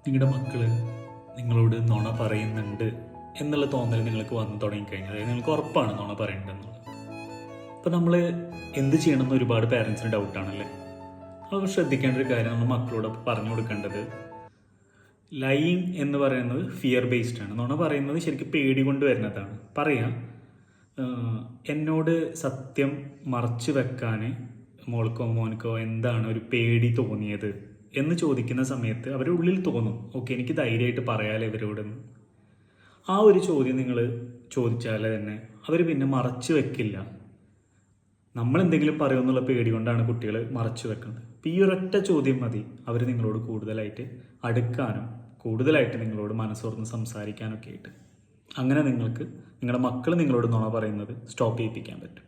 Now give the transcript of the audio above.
നിങ്ങളുടെ മക്കൾ നിങ്ങളോട് നുണ പറയുന്നുണ്ട് എന്നുള്ള തോന്നൽ നിങ്ങൾക്ക് വന്നു തുടങ്ങിക്കഴിഞ്ഞാൽ, അതായത് നിങ്ങൾക്ക് ഉറപ്പാണ് നുണ പറയേണ്ടതെന്നുള്ളത്. അപ്പോൾ നമ്മൾ എന്ത് ചെയ്യണമെന്ന് ഒരുപാട് പേരൻസിന് ഡൗട്ടാണല്ലേ. അപ്പോൾ ശ്രദ്ധിക്കേണ്ട ഒരു കാര്യം, നമ്മൾ മക്കളോട് പറഞ്ഞു കൊടുക്കേണ്ടത്, ലൈയിങ് എന്ന് പറയുന്നത് ഫിയർ ബേസ്ഡ് ആണ്. നുണ പറയുന്നത് ശരിക്കും പേടി കൊണ്ട് വരുന്നതാണ്. പറയാം, എന്നോട് സത്യം മറച്ചു വെക്കാൻ മോൾക്കോ മോനിക്കോ എന്താണ് ഒരു പേടി തോന്നിയത് എന്ന് ചോദിക്കുന്ന സമയത്ത് അവരുടെ ഉള്ളിൽ തോന്നും, ഓക്കെ എനിക്ക് ധൈര്യമായിട്ട് പറയാലോ ഇവരോടെന്ന്. ആ ഒരു ചോദ്യം നിങ്ങൾ ചോദിച്ചാൽ തന്നെ അവർ പിന്നെ മറച്ചു വെക്കില്ല. നമ്മളെന്തെങ്കിലും പറയുമെന്നുള്ള പേടി കൊണ്ടാണ് കുട്ടികൾ മറച്ചു വെക്കുന്നത്. അപ്പോൾ ഈ ഒരൊറ്റ ചോദ്യം മതി അവർ നിങ്ങളോട് കൂടുതലായിട്ട് അടുക്കാനും കൂടുതലായിട്ട് നിങ്ങളോട് മനസ്സോർന്ന് സംസാരിക്കാനൊക്കെ ആയിട്ട്. അങ്ങനെ നിങ്ങൾക്ക് നിങ്ങളുടെ മക്കൾ നിങ്ങളോട് നുണ പറയുന്നത് സ്റ്റോപ്പ് ചെയ്യിപ്പിക്കാൻ പറ്റും.